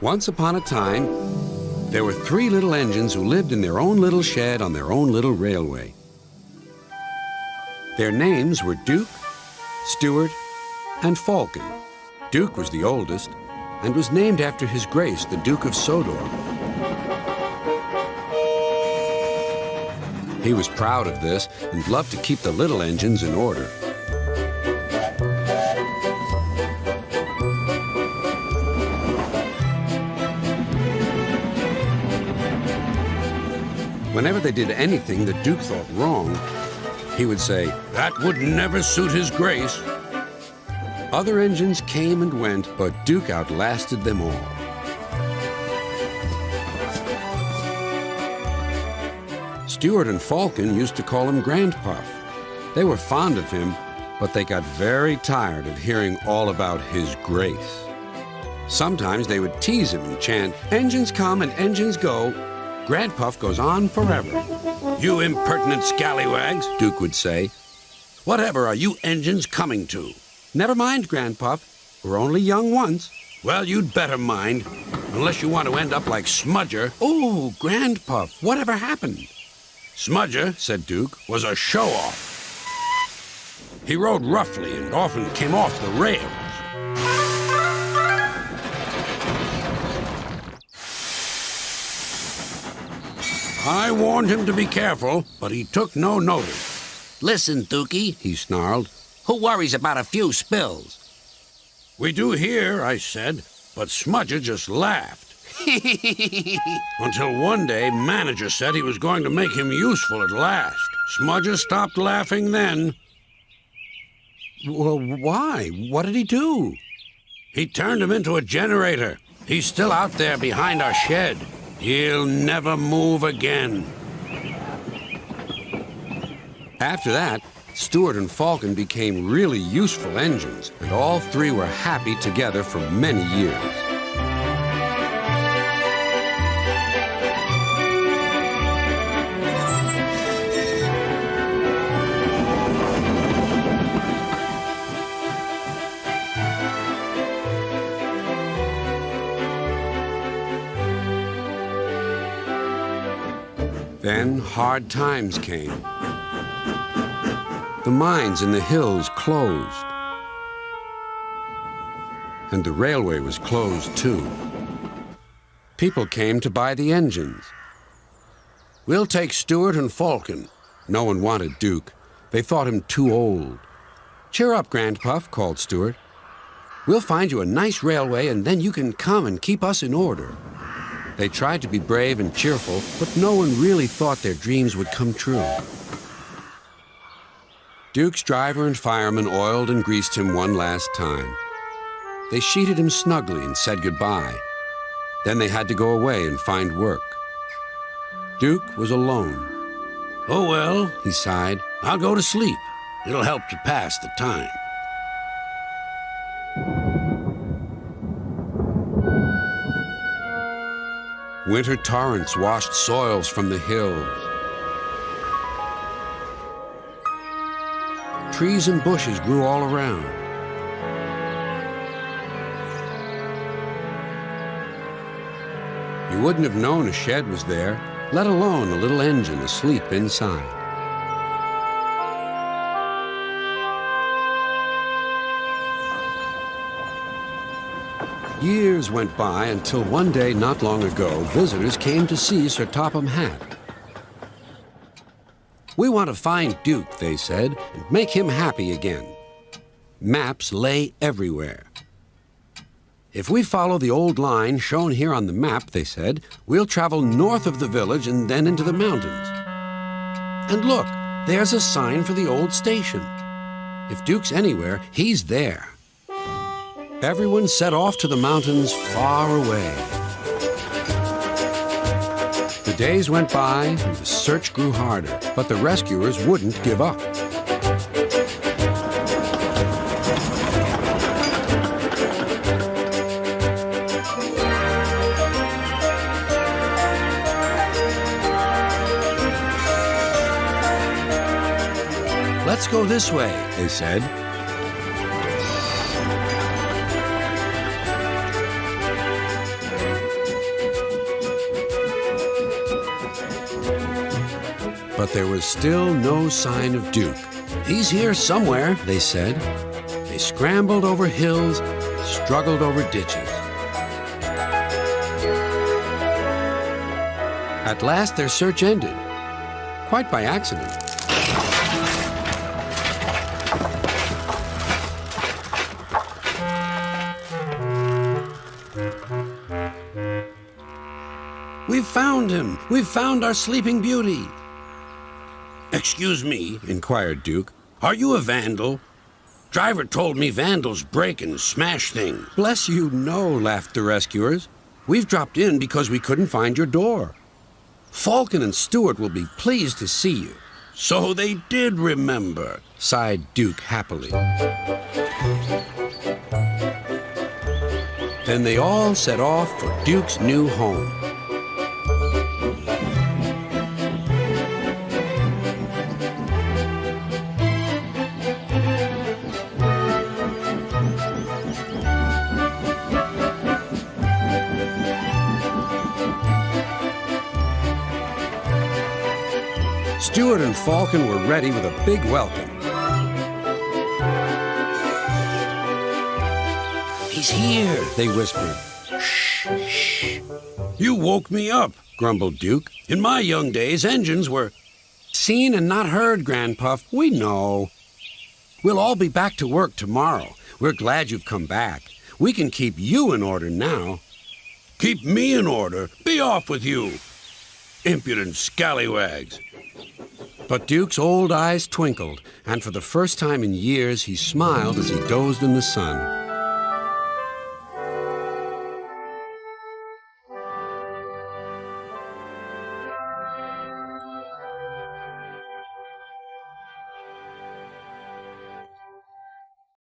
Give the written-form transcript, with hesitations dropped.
Once upon a time, there were three little engines who lived in their own little shed on their own little railway. Their names were Duke, Stuart, and Falcon. Duke was the oldest and was named after His Grace, the Duke of Sodor. He was proud of this and loved to keep the little engines in order. Whenever they did anything that Duke thought wrong, he would say, "That would never suit His Grace." Other engines came and went, but Duke outlasted them all. Stuart and Falcon used to call him Granpuff. They were fond of him, but they got very tired of hearing all about His Grace. Sometimes they would tease him and chant, "Engines come and engines go. Granpuff goes on forever." "You impertinent scallywags," Duke would say. "Whatever are you engines coming to?" "Never mind, Granpuff. We're only young once." "Well, you'd better mind, unless you want to end up like Smudger." "Oh, Granpuff, whatever happened?" "Smudger," said Duke, "was a show-off. He rode roughly and often came off the rails. I warned him to be careful, but he took no notice." "Listen, Dookie," he snarled. "Who worries about a few spills?" "We do here," I said, but Smudger just laughed. Until one day, manager said he was going to make him useful at last. Smudger stopped laughing then. "Well, why? What did he do?" "He turned him into a generator. He's still out there behind our shed. He'll never move again." After that, Stuart and Falcon became really useful engines, and all three were happy together for many years. Then hard times came. The mines in the hills closed, and the railway was closed too. People came to buy the engines. "We'll take Stuart and Falcon." No one wanted Duke. They thought him too old. "Cheer up, Granpuff," called Stuart. "We'll find you a nice railway, and then you can come and keep us in order." They tried to be brave and cheerful, but no one really thought their dreams would come true. Duke's driver and fireman oiled and greased him one last time. They sheeted him snugly and said goodbye. Then they had to go away and find work. Duke was alone. "Oh, well," he sighed, "I'll go to sleep. It'll help to pass the time." Winter torrents washed soils from the hills. Trees and bushes grew all around. You wouldn't have known a shed was there, let alone a little engine asleep inside. Years went by until one day not long ago, visitors came to see Sir Topham Hatt. "We want to find Duke," they said, "and make him happy again." Maps lay everywhere. "If we follow the old line shown here on the map," they said, "we'll travel north of the village and then into the mountains. And look, there's a sign for the old station. If Duke's anywhere, he's there." Everyone set off to the mountains far away. The days went by and the search grew harder, but the rescuers wouldn't give up. "Let's go this way," they said. But there was still no sign of Duke. "He's here somewhere," they said. They scrambled over hills, struggled over ditches. At last, their search ended, quite by accident. "We've found him! We've found our Sleeping Beauty!" "Excuse me," inquired Duke. "Are you a vandal? Driver told me vandals break and smash things." "Bless you, no," laughed the rescuers. "We've dropped in because we couldn't find your door. Falcon and Stuart will be pleased to see you." "So they did remember," sighed Duke happily. Then they all set off for Duke's new home. Stuart and Falcon were ready with a big welcome. "He's here," they whispered. "Shh, shh." "You woke me up," grumbled Duke. "In my young days, engines were—" "Seen and not heard, Granpuff. We know. We'll all be back to work tomorrow. We're glad you've come back. We can keep you in order now." "Keep me in order? Be off with you, impudent scallywags." But Duke's old eyes twinkled, and for the first time in years he smiled as he dozed in the sun.